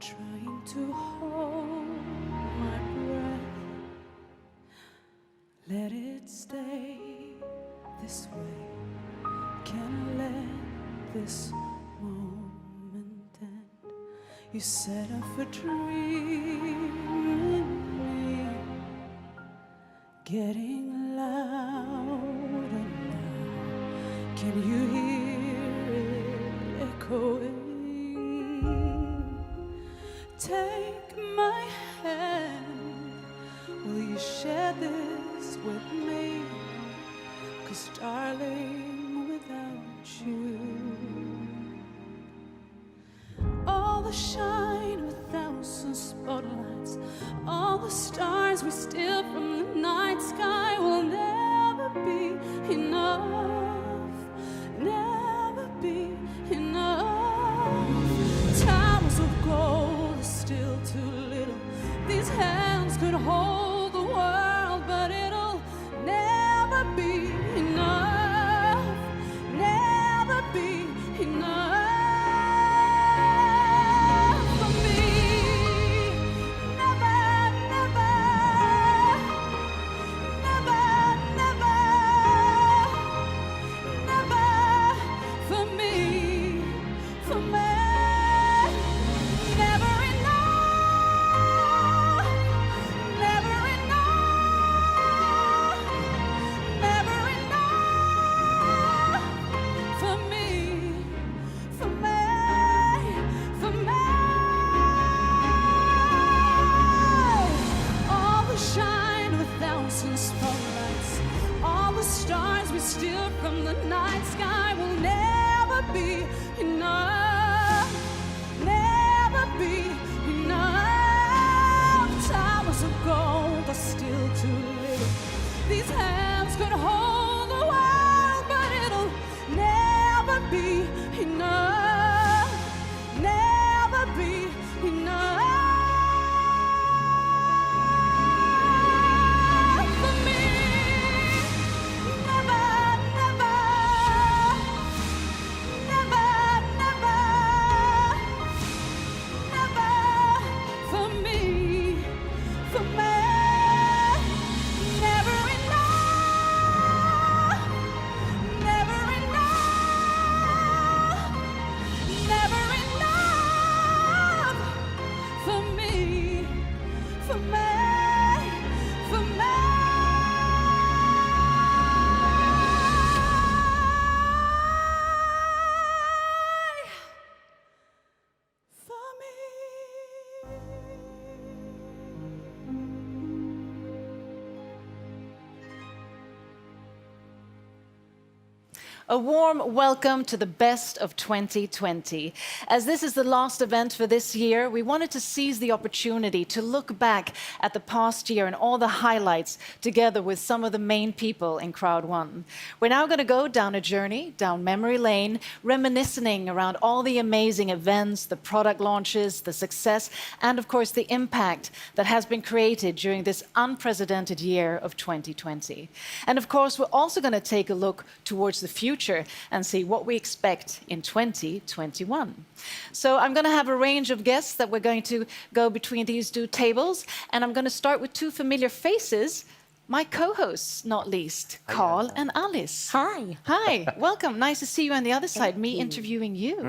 trying to hold my breath. Let it stay this way. Can't let this moment end. You set off a dream in me, getting louder now. Can you hear it echoing? Take my hand, will you share this with me? 'Cause darling, without you, all the shine with thousand spotlights, all the stars we steal from the night sky will never be enough, never be enough. Towers of gold are still too little. These hands could hold the world, but it'll never be enough, never be enough for me. Never, never, never, never, never for me, for me. Never enough, never enough, never enough for me, for me, for me. All the shine with thousand spotlights, all the stars we steal from the night sky will never be enough, never be enough. Towers of gold are still too little. These hands could hold the world, but it'll never be enough, never be enough for me. Never, never, never, never, never for me, for me. Never enough, never enough, never enough for me, for me, for me. For me. A warm welcome to the best of 2020. As this is the last event for this year, we wanted to seize the opportunity to look back at the past year and all the highlights together with some of the main people in CROWD1. We're now going to go down a journey, down memory lane, reminiscing around all the amazing events, the product launches, the success, and of course the impact that has been created during this unprecedented year of 2020. And of course, we're also going to take a look towards the future and see what we expect in 2021. So I'm going to have a range of guests that we're going to go between these two tables, and I'm going to start with two familiar faces, my co-hosts, not least, Carl and Alice. Hi. Hi, welcome. Nice to see you on the other side, me you. interviewing you.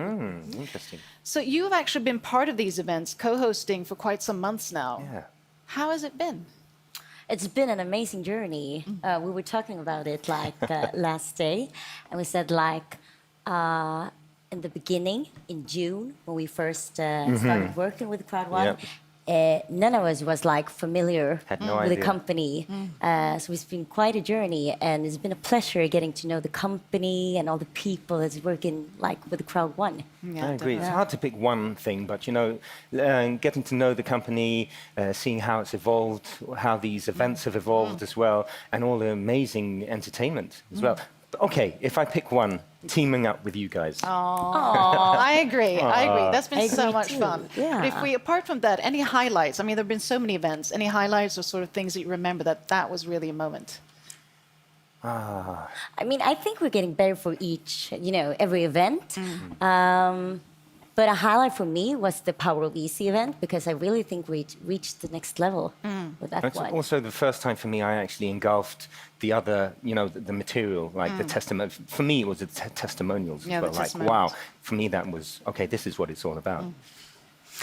Interesting. So you've actually been part of these events, co-hosting for quite some months now. Yeah. How has it been? It's been an amazing journey. We were talking about it last day, and we said in the beginning, in June, when we first started working with CROWD1, none of us was familiar Had no with the idea. company. So it's been quite a journey, and it's been a pleasure getting to know the company and all the people that's working with CROWD1. Yeah, I agree. It's hard to pick one thing, but getting to know the company, seeing how it's evolved, how these events have evolved as well, and all the amazing entertainment as well. Okay, if I pick one, teaming up with you guys. I agree. I agree. That's been I so agree much too. fun. Yeah. But if we, apart from that, any highlights? I mean, there have been so many events. Any highlights or sort of things that you remember that was really a moment? I mean, I think we're getting better for each, every event. But a highlight for me was the Power of Easy event, because I really think we reached the next level with that It's one. also the first time for me I actually engulfed the other, the material, like the testimony. For me, it was the testimonials Yeah, as well. the Like, testimonials. wow, for me that was, okay, this is what it's all about.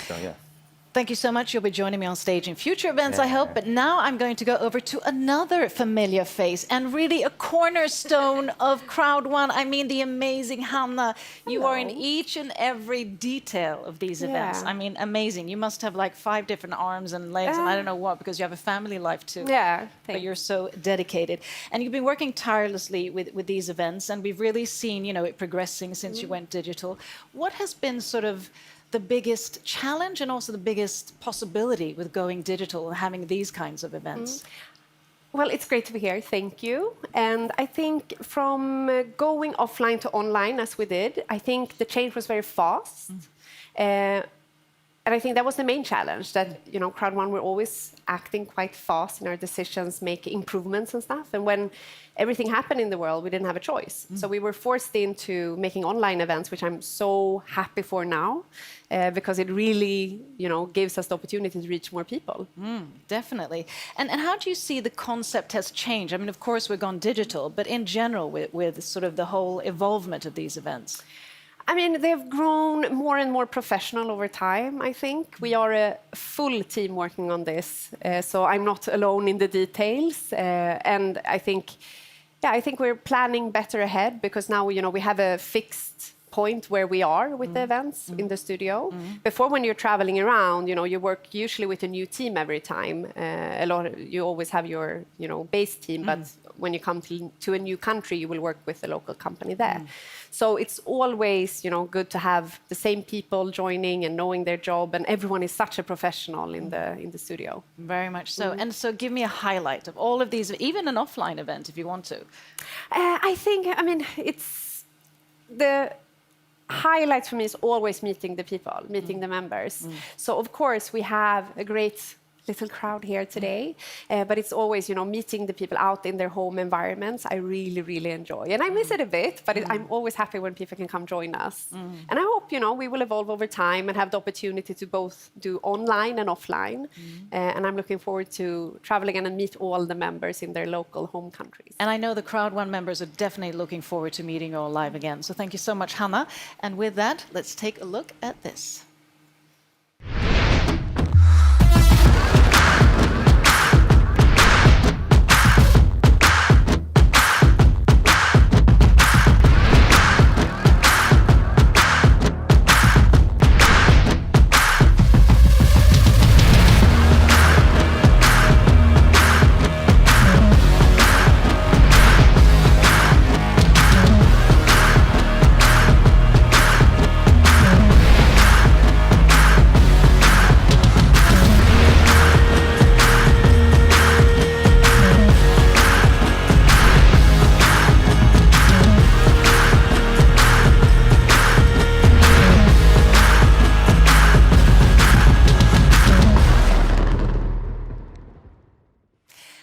So, yeah. Thank you so much. You'll be joining me on stage in future events, I hope. But now I'm going to go over to another familiar face and really a cornerstone of CROWD1. I mean, the amazing Hanna. You are in each and every detail of these events. Yeah. I mean, amazing. You must have like 5 different arms and legs and I don't know what, because you have a family life too. Yeah, But thanks. you're so dedicated. And you've been working tirelessly with these events, and we've really seen, it progressing since you went digital. What has been sort of the biggest challenge and also the biggest possibility with going digital and having these kinds of events? Well, it's great to be here. Thank you. And I think from going offline to online, as we did, I think the change was very fast. And I think that was the main challenge, that, CROWD1, we're always acting quite fast in our decisions, make improvements and stuff. And when everything happened in the world, we didn't have a choice. So we were forced into making online events, which I'm so happy for now, because it really, gives us the opportunity to reach more people. Definitely. And how do you see the concept has changed? I mean, of course, we've gone digital, but in general, with sort of the whole evolvement of these events? I mean, they've grown more and more professional over time, I think. We are a full team working on this, so I'm not alone in the details. And I think we're planning better ahead, because now, we have a fixed point where we are with the events in the studio. Before, when you're traveling around, you work usually with a new team every time. You always have your, base team, but when you come to a new country, you will work with the local company there. So it's always, good to have the same people joining and knowing their job, and everyone is such a professional in the studio. Very much so. And so give me a highlight of all of these, even an offline event if you want to. It's the highlight for me is always meeting the people, meeting the members. So of course we have a great little crowd here today, but it's always, meeting the people out in their home environments. I really, really enjoy, and I miss it a bit, but I'm always happy when people can come join us. And I hope, we will evolve over time and have the opportunity to both do online and offline. And I'm looking forward to traveling and meet all the members in their local home countries. And I know the CROWD1 members are definitely looking forward to meeting you all live again. So thank you so much, Hanna. And with that, let's take a look at this.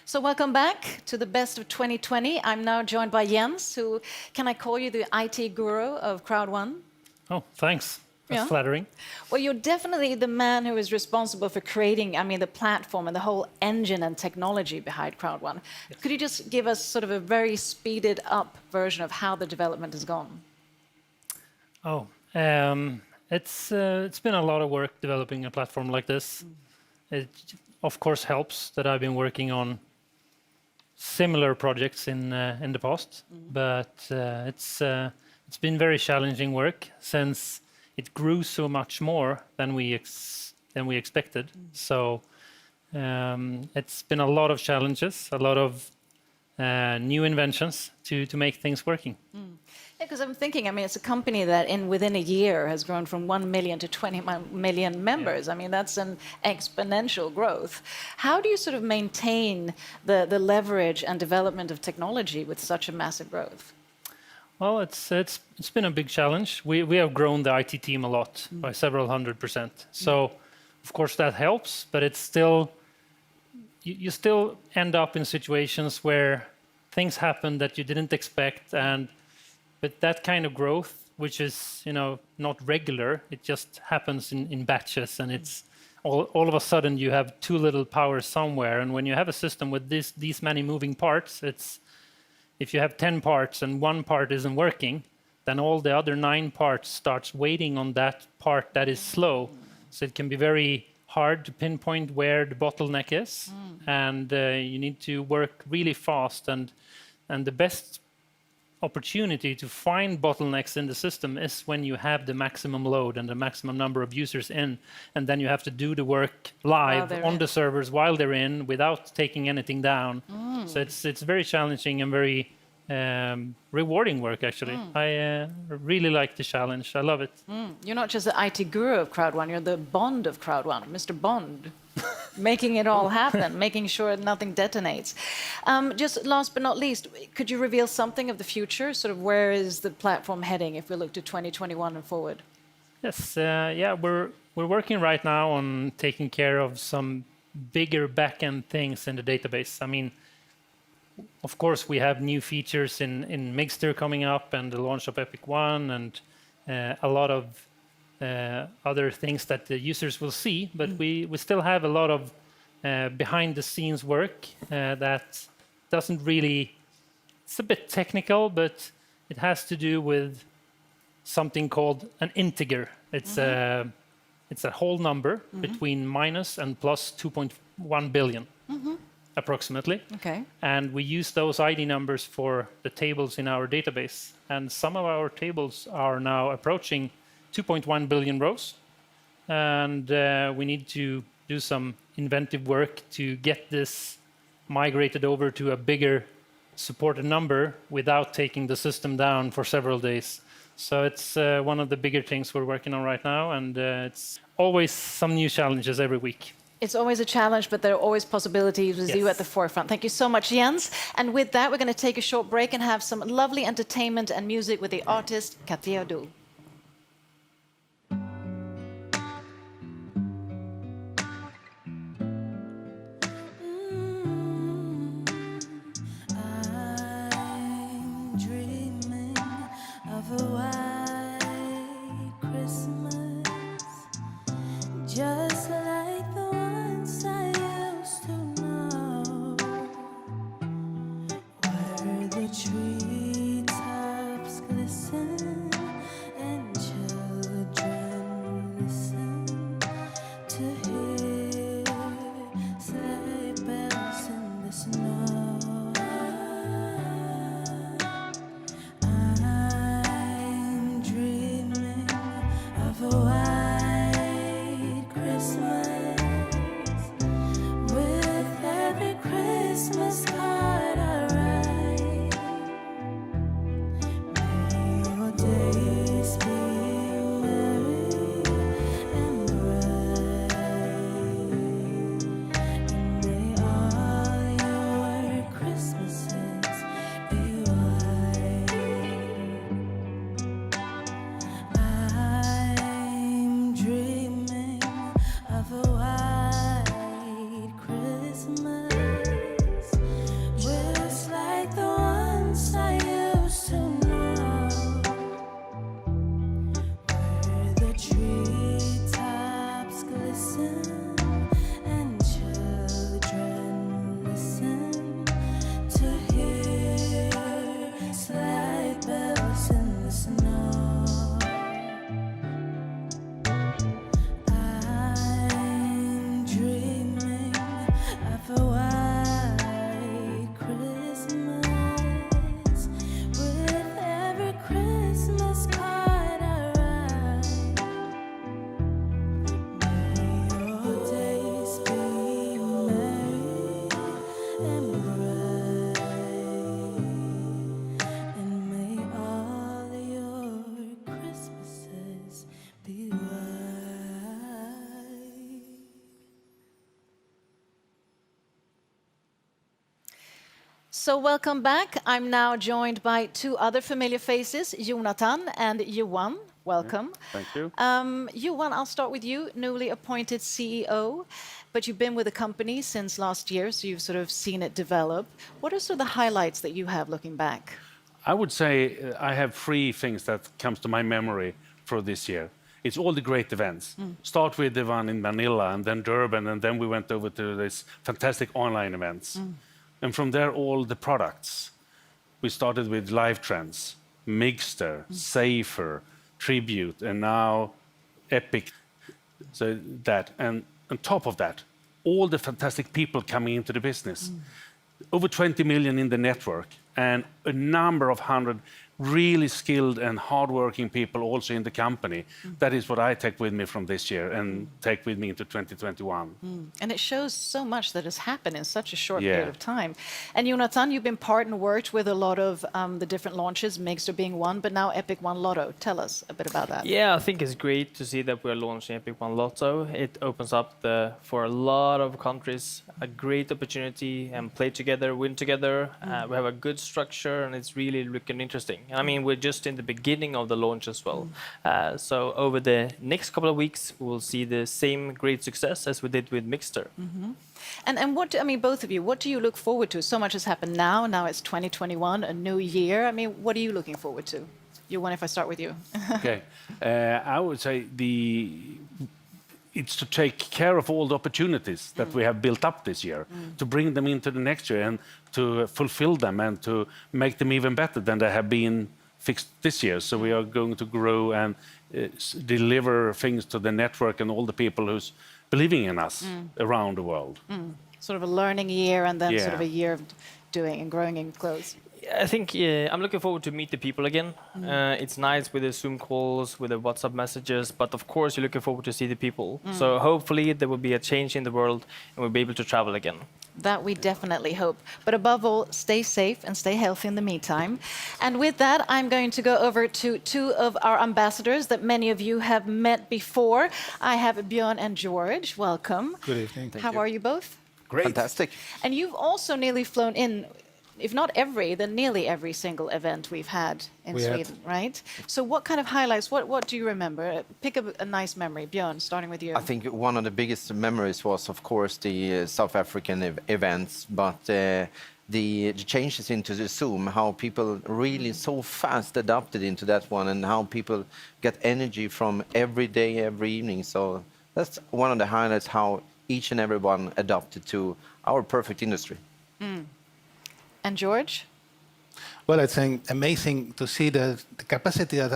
So welcome back to the best of 2020. I'm now joined by Jens, who, can I call you the IT guru of CROWD1? Oh, thanks. That's Yeah. flattering. Well, you're definitely the man who is responsible for creating, the platform and the whole engine and technology behind CROWD1. Yes. Could you just give us sort of a very speeded up version of how the development has gone? Oh, it's been a lot of work developing a platform like this. It, of course, helps that I've been working on similar projects in the past, but it's been very challenging work since it grew so much more than we expected. So it's been a lot of challenges, a lot of new inventions to make things working. Yeah, because I'm thinking, it's a company that within a year has grown from 1 million to 20 million members. Yeah. That's an exponential growth. How do you sort of maintain the leverage and development of technology with such a massive growth? Well, it's been a big challenge. We have grown the IT team a lot, by several 100%. So, of course, that helps, but it's still, you still end up in situations where things happen that you didn't expect, but that kind of growth which is not regular. It just happens in batches, and it's all of a sudden you have too little power somewhere. And when you have a system with these many moving parts, if you have 10 parts and one part isn't working, then all the other 9 parts starts waiting on that part that is slow. So it can be very hard to pinpoint where the bottleneck is, and you need to work really fast. And the best opportunity to find bottlenecks in the system is when you have the maximum load and the maximum number of users in, and then you have to do the work live on the servers while they're in without taking anything down. So it's very challenging and very rewarding work, actually. I really like the challenge. I love it. You're not just the IT guru of CROWD1, you're the Bond of CROWD1, Mr. Bond. Making it all happen, making sure nothing detonates. Just last but not least, could you reveal something of the future? Sort of where is the platform heading if we look to 2021 and forward? Yes, we're working right now on taking care of some bigger back-end things in the database. I mean, of course, we have new features in Mixter coming up and the launch of Epic One and a lot of other things that the users will see, but we still have a lot of behind-the-scenes work that doesn't really... It's a bit technical, but it has to do with something called an integer. It's a whole number between minus and plus 2.1 billion, approximately. Okay. And we use those ID numbers for the tables in our database. And some of our tables are now approaching 2.1 billion rows. And we need to do some inventive work to get this migrated over to a bigger supported number without taking the system down for several days. So it's one of the bigger things we're working on right now, and it's always some new challenges every week. It's always a challenge, but there are always possibilities with you at the forefront. Thank you so much, Jens. And with that, we're going to take a short break and have some lovely entertainment and music with the artist Katia Du. Just like the ones I used to know, where the treetops glisten and children listen to hear sleigh bells in the snow. I'm dreaming of a white Christmas, with every Christmas card I write. May your days be merry and bright, and may all your Christmases be white. I'm dreaming of a white Christmas, just like the ones I used to know, where the treetops glisten and children listen to hear sleigh bells in the snow. I'm dreaming of a white Christmas, with every Christmas card I write. May your days be merry and bright, and may all your Christmases be white. So welcome back. I'm now joined by two other familiar faces, Jonathan and Johan. Welcome. Thank you. Johan, I'll start with you, newly appointed CEO, but you've been with the company since last year, so you've sort of seen it develop. What are sort of the highlights that you have looking back? I would say I have three things that comes to my memory for this year. It's all the great events. Start with the one in Manila, and then Durban, and then we went over to this fantastic online events. And from there, all the products. We started with Live Trends, Mixter, Safer, Tribute, and now Epic. So that, and on top of that, all the fantastic people coming into the business. Over 20 million in the network, and a number of hundred really skilled and hardworking people also in the company. That is what I take with me from this year and take with me into 2021. And it shows so much that has happened in such a short Yeah. period of time. And Jonathan, you've been part and worked with a lot of the different launches, Mixer being one, but now Epic One Lotto. Tell us a bit about that. Yeah, I think it's great to see that we're launching Epic One Lotto. It opens up for a lot of countries a great opportunity and play together, win together. We have a good structure and it's really looking interesting. I mean, we're just in the beginning of the launch as well. So over the next couple of weeks, we'll see the same great success as we did with Mixter. And what, I mean, both of you, what do you look forward to? So much has happened now. Now it's 2021, a new year. I mean, what are you looking forward to? Johan, if I start with you. Okay, I would say it's to take care of all the opportunities that we have built up this year, to bring them into the next year and to fulfill them and to make them even better than they have been fixed this year. So we are going to grow and deliver things to the network and all the people who's believing in us around the world. Sort of a learning year and then sort of Yeah. a year of doing and growing in clothes. I think I'm looking forward to meet the people again. It's nice with the Zoom calls, with the WhatsApp messages, but of course you're looking forward to see the people. So hopefully there will be a change in the world and we'll be able to travel again. That we definitely hope. But above all, stay safe and stay healthy in the meantime. And with that, I'm going to go over to two of our ambassadors that many of you have met before. I have Björn and George. Welcome. Good evening. How are you both? Great. Fantastic. And you've also nearly flown in, if not every, then nearly every single event we've had in We had. Sweden, right? So what kind of highlights, what do you remember? Pick a nice memory. Björn, starting with you. I think one of the biggest memories was, of course, the South African events, but the changes into the Zoom, how people really so fast adapted into that one, and how people get energy from every day, every evening. So that's one of the highlights, how each and every one adapted to our perfect industry. And George? Well, I think amazing to see the capacity of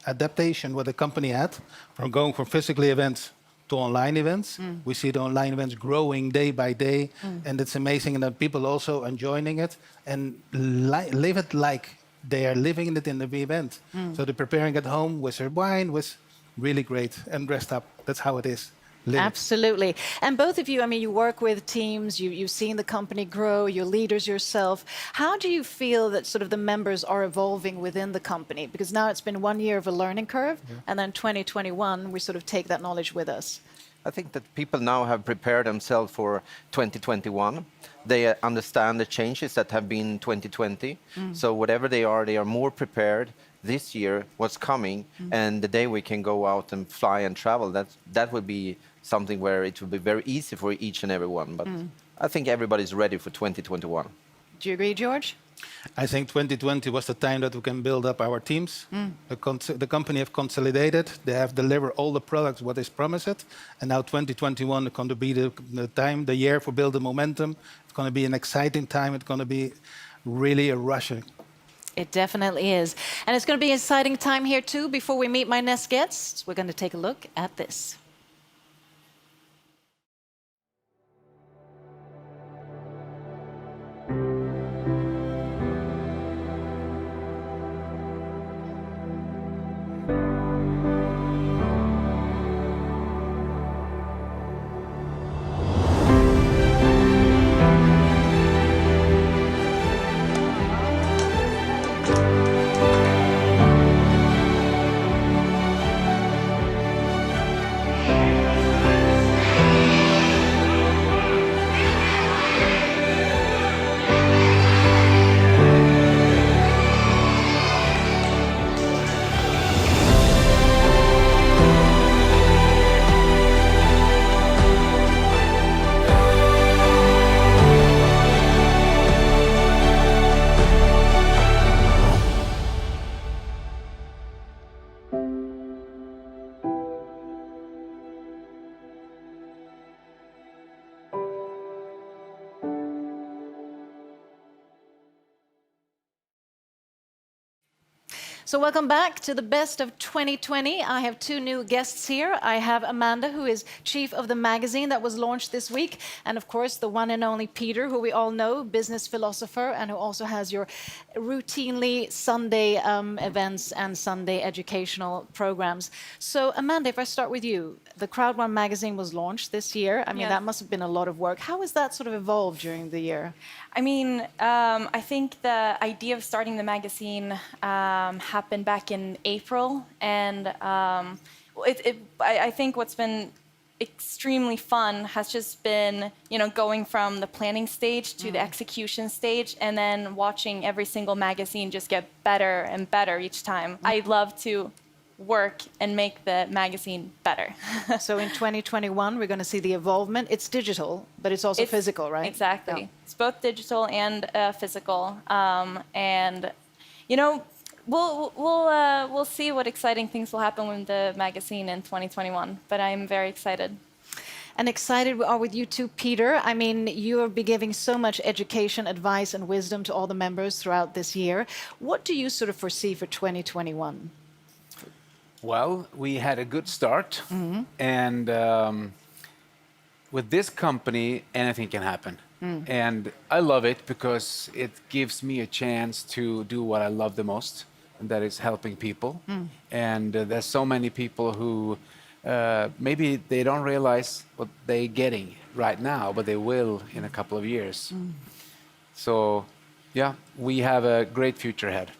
adaptation what the company had from going from physical events to online events. We see the online events growing day by day, and it's amazing that people also enjoying it and live it like they are living it in the event. So they're preparing at home with their wine, was really great and dressed up. That's how it is. Live it. Absolutely. And both of you, I mean, you work with teams, you've seen the company grow, you're leaders yourself. How do you feel that sort of the members are evolving within the company? Because now it's been 1 year of a learning curve, and then 2021, we sort of take that knowledge with us. I think that people now have prepared themselves for 2021. They understand the changes that have been 2020. So whatever they are more prepared this year, what's coming, and the day we can go out and fly and travel, that would be something where it will be very easy for each and every one. But I think everybody's ready for 2021. Do you agree, George? I think 2020 was the time that we can build up our teams. The company have consolidated. They have delivered all the products what is promised. And now 2021 is going to be the year for building momentum. It's going to be an exciting time. It's going to be really a rushing. It definitely is. And it's going to be an exciting time here too. Before we meet my next guests, we're going to take a look at this. So welcome back to the best of 2020. I have two new guests here. I have Amanda, who is chief of the magazine that was launched this week, and of course the one and only Peter, who we all know, business philosopher, and who also has your routinely Sunday events and Sunday educational programs. So Amanda, if I start with you, the CROWD1 magazine was launched this year. I mean, that must have been a lot of work. How has that sort of evolved during the year? I mean, I think the idea of starting the magazine happened back in April, and I think what's been extremely fun has just been, going from the planning stage to the execution stage, and then watching every single magazine just get better and better each time. I love to work and make the magazine better. So in 2021, we're going to see the evolvement. It's digital, but it's also physical, right? Exactly. Yeah. It's both digital and physical. And we'll see what exciting things will happen with the magazine in 2021. But I'm very excited. And excited we are with you too, Peter. I mean, you'll be giving so much education, advice, and wisdom to all the members throughout this year. What do you sort of foresee for 2021? Well, we had a good start, and with this company, anything can happen. And I love it because it gives me a chance to do what I love the most, and that is helping people. And there's so many people who maybe they don't realize what they're getting right now, but they will in a couple of years. So, yeah, we have a great future ahead.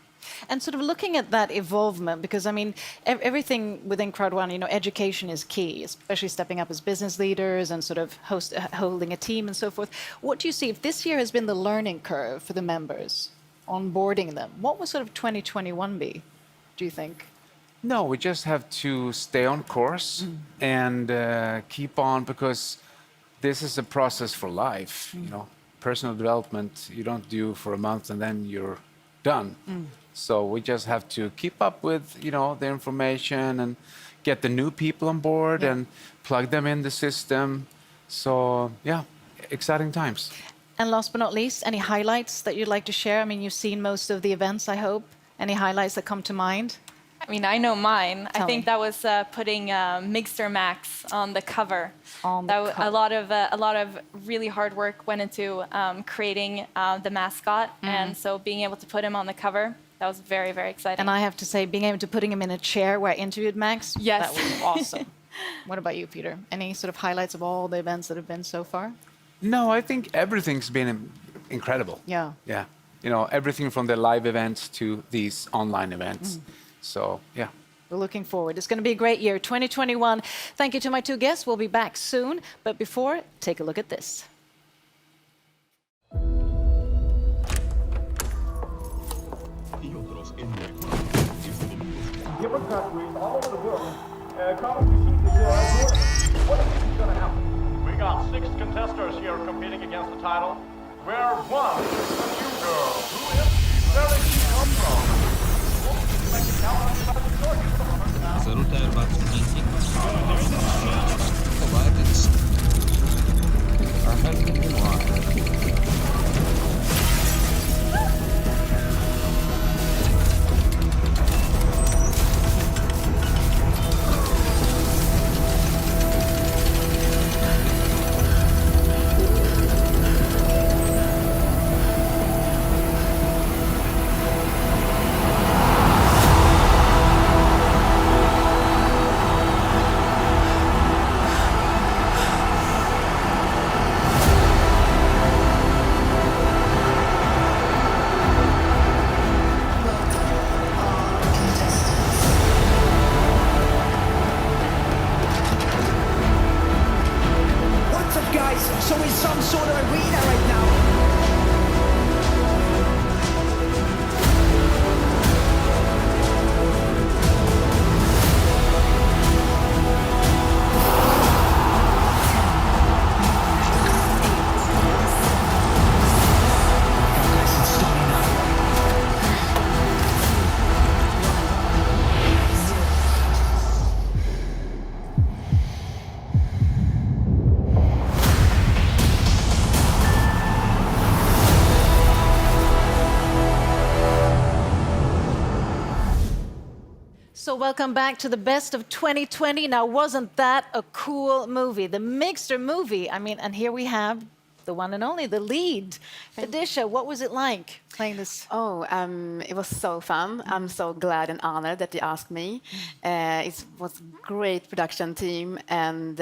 And sort of looking at that evolvement, because I mean, everything within CROWD1, education is key, especially stepping up as business leaders and sort of holding a team and so forth. What do you see if this year has been the learning curve for the members, onboarding them? What will sort of 2021 be, do you think? No, we just have to stay on course and keep on, because this is a process for life. Personal development you don't do for a month and then you're done. So we just have to keep up with, the information and get the new people on board and plug them in the system. So, yeah, exciting times. And last but not least, any highlights that you'd like to share? I mean, you've seen most of the events, I hope. Any highlights that come to mind? I mean, I know mine. Tell I think me. that was putting Mixer Max on the cover. On the cover. A lot of really hard work went into creating the mascot, and so being able to put him on the cover, that was very, very exciting. And I have to say, being able to putting him in a chair where I interviewed Max, Yes. that was awesome. What about you, Peter? Any sort of highlights of all the events that have been so far? No, I think everything's been incredible. Yeah. Yeah. Everything from the live events to these online events. So, yeah. We're looking forward. It's going to be a great year, 2021. Thank you to my two guests. We'll be back soon. But before, take a look at this. Different countries all over the world. What do you think is going to happen? We got 6 contestants here competing against the title. Where one is the new girl. Who is she? Where did she come from? Like to tell us about the story. Зарутаю бацминтик. Ладец. So we're some sort of arena right now. So welcome back to the best of 2020. Now, wasn't that a cool movie? The Mixter movie. I mean, and here we have the one and only, the lead. Felicia, what was it like playing this? Oh, it was so fun. I'm so glad and honored that you asked me. It was a great production team, and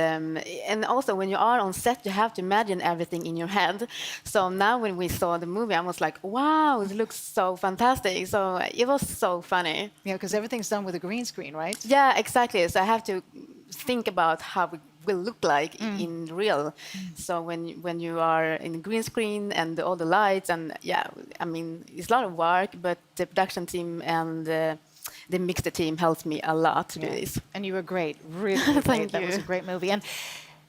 also when you are on set, you have to imagine everything in your head. So now when we saw the movie, I was like, wow, it looks so fantastic. So it was so funny. Yeah, because everything's done with a green screen, right? Yeah, exactly. So I have to think about how it will look like in real. So when you are in green screen and all the lights, and yeah, I mean, it's a lot of work, but the production team and the Mixter team helped me a lot to do this. And you were great, really great. Thank That you. was a great movie. And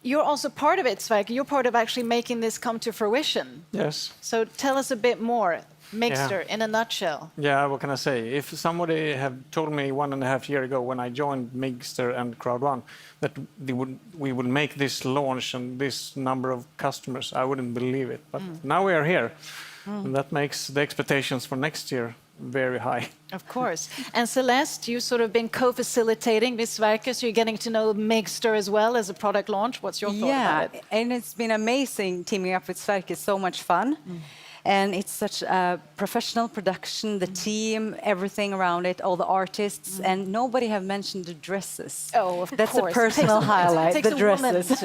you're also part of it, Sverker. You're part of actually making this come to fruition. Yes. So tell us a bit more. Mixter, in a nutshell. Yeah, what can I say? If somebody had told me 1.5 years ago when I joined Mixter and CROWD1 that we would make this launch and this number of customers, I wouldn't believe it. But now we are here, and that makes the expectations for next year very high. Of course. And Celeste, you've sort of been co-facilitating with Sverker, so you're getting to know Mixter as well as a product launch. What's your thought about it? And it's been amazing teaming up with Sverker. It's so much fun. And it's such a professional production, the team, everything around it, all the artists, and nobody have mentioned the dresses. Oh, of that's course. a personal highlight, It takes the a woman dresses.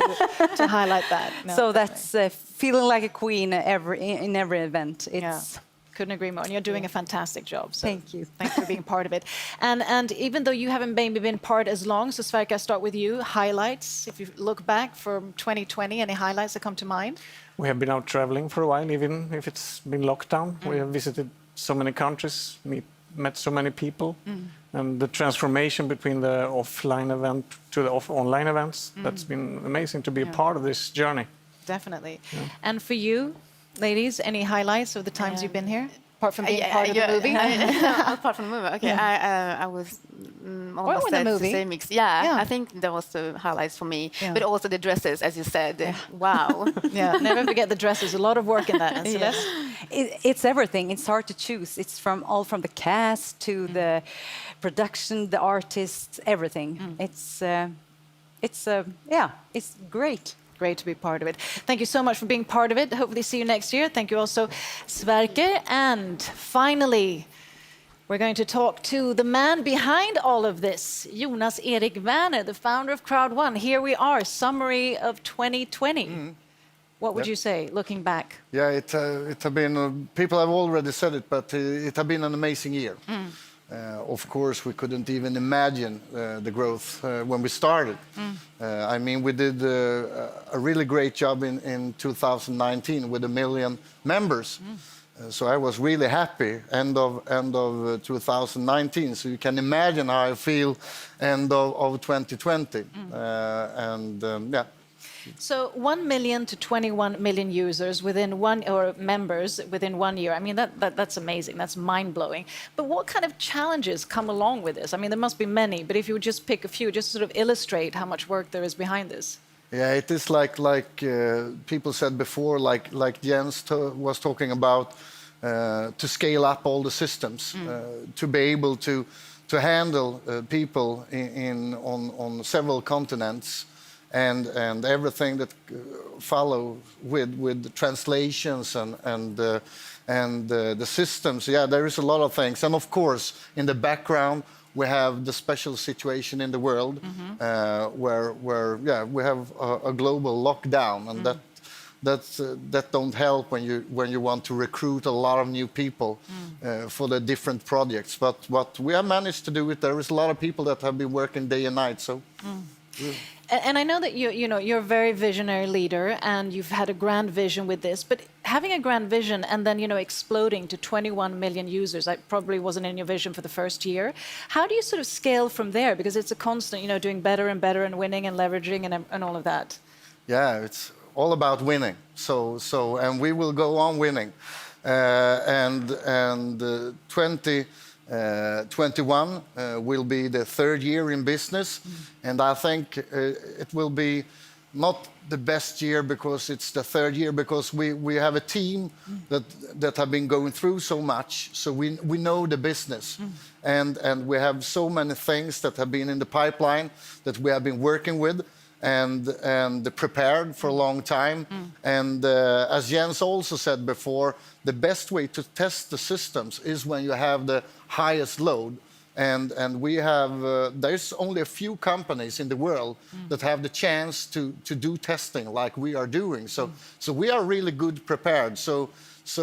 to highlight that. No, so definitely. that's feeling like a queen in every event. It's Couldn't agree more. And you're doing a fantastic job. So Thank you. Thanks for being part of it. And even though you haven't maybe been part as long, so Sverker, I start with you. Highlights, if you look back from 2020, any highlights that come to mind? We have been out traveling for a while, even if it's been lockdown. We have visited so many countries, met so many people, and the transformation between the offline event to the online events, that's been amazing to be a part of this journey. Definitely. And for you, ladies, any highlights of the times you've been here? Apart from being part of the movie? Apart from the movie, okay. I was almost in the said movie. the same mix. Yeah, I think that was the highlights for me. Yeah. But also the dresses, as you said. Wow. Yeah, never forget the dresses. A lot of work in that. And Celeste? It's everything. It's hard to choose. It's from the cast to the production, the artists, everything. It's great. Great to be part of it. Thank you so much for being part of it. Hopefully see you next year. Thank you also, Sverker. And finally, we're going to talk to the man behind all of this, Jonas Erik Werner, the founder of CROWD1. Here we are, summary of 2020. What would you say, looking back? Yeah, it has been, people have already said it, but it has been an amazing year. Of course, we couldn't even imagine the growth when we started. I mean, we did a really great job in 2019 with 1 million members. So I was really happy end of 2019. So you can imagine how I feel end of 2020. Yeah. So 1 million to 21 million users members within 1 year. I mean, that's amazing. That's mind-blowing. But what kind of challenges come along with this? I mean, there must be many, but if you would just pick a few, just sort of illustrate how much work there is behind this. Yeah, it is like people said before, like Jens was talking about, to scale up all the systems, to be able to handle people on several continents. And everything that follow with the translations and the systems. Yeah, there is a lot of things. And of course, in the background, we have the special situation in the world where we have a global lockdown, and that don't help when you want to recruit a lot of new people for the different projects. But we have managed to do it. There is a lot of people that have been working day and night. So. And I know that you're a very visionary leader and you've had a grand vision with this, but having a grand vision and then exploding to 21 million users, that probably wasn't in your vision for the first year. How do you sort of scale from there? Because it's a constant, doing better and better and winning and leveraging and all of that. Yeah, it's all about winning. And we will go on winning. 2021 will be the 3rd year in business, and I think it will be not the best year because it's the third year, because we have a team that have been going through so much, so we know the business. And we have so many things that have been in the pipeline that we have been working with and prepared for a long time. And as Jens also said before, the best way to test the systems is when you have the highest load. And we have, there's only a few companies in the world that have the chance to do testing like we are doing. So we are really good prepared. So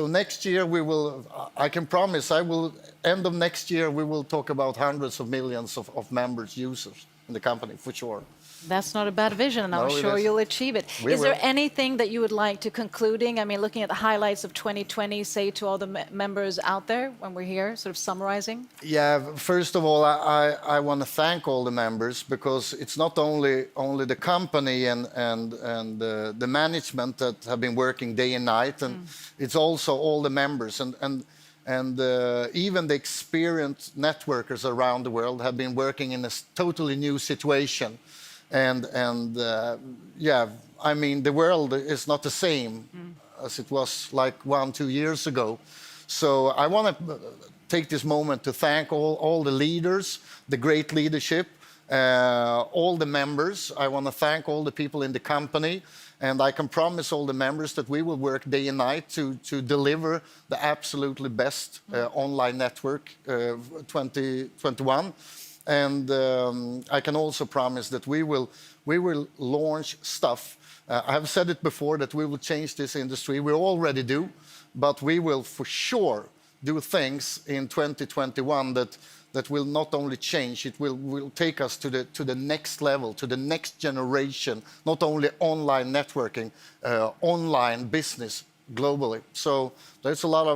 next year we will, I can promise, end of next year we will talk about hundreds of millions of members, users in the company for sure. That's not a bad vision, and I'm sure you'll achieve it. Is there anything that you would like to concluding? I mean, looking at the highlights of 2020, say to all the members out there when we're here, sort of summarizing? Yeah, first of all, I want to thank all the members, because it's not only the company and the management that have been working day and night, and it's also all the members and even the experienced networkers around the world have been working in a totally new situation. And yeah, I mean, the world is not the same as it was like 1-2 years ago. So I want to take this moment to thank all the leaders, the great leadership, all the members. I want to thank all the people in the company. And I can promise all the members that we will work day and night to deliver the absolutely best online network 2021. And I can also promise that we will launch stuff. I have said it before that we will change this industry. We already do, but we will for sure do things in 2021 that will not only change, it will take us to the next level, to the next generation, not only online networking, online business globally. So there's a lot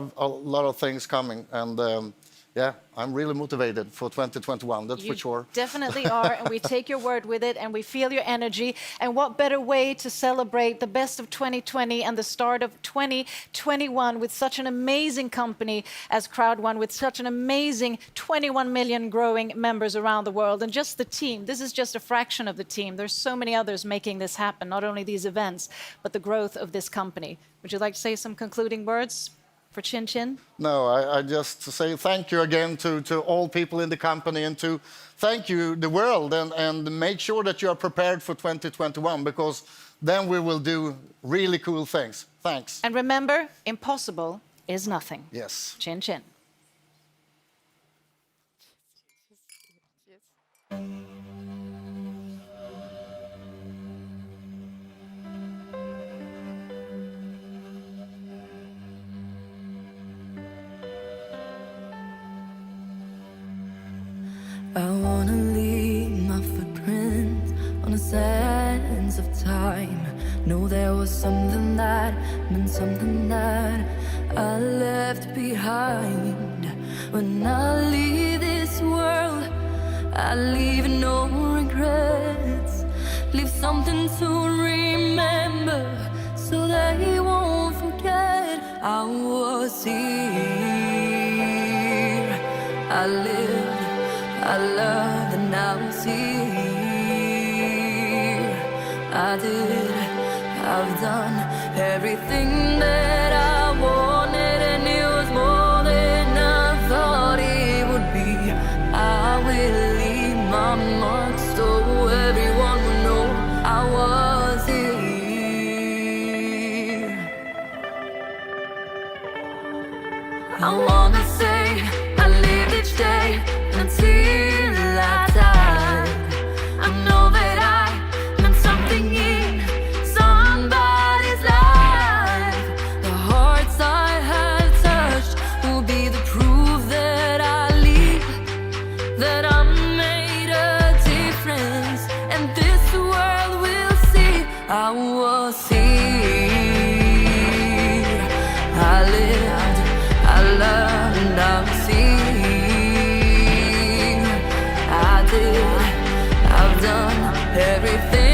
of things coming, and yeah, I'm really motivated for 2021, that's for sure. You definitely are, and we take your word with it, and we feel your energy. And what better way to celebrate the best of 2020 and the start of 2021 with such an amazing company as CROWD1, with such an amazing 21 million growing members around the world. And just the team, this is just a fraction of the team. There's so many others making this happen, not only these events, but the growth of this company. Would you like to say some concluding words for Chin Chin? No, I just say thank you again to all people in the company, and to thank you the world, and make sure that you are prepared for 2021, because then we will do really cool things. Thanks. And remember, impossible is nothing. Yes. Chin Chin. I wanna leave my footprints on the sands of time. Know there was something that meant something that I left behind. When I leave this world, I leave no regrets. Leave something to remember, so they won't forget. I was here, I lived, I loved, and I was here. I did, I've done everything that I wanted, and it was more than I thought it would be. I will leave my mark so everyone will know I was here. I wanna say I lived each day until I died. I know that I meant something in somebody's life. The hearts I have touched will be the proof that I leave, that I made a difference, and this world will see I was here. I lived, I loved, and I was here. I've done everything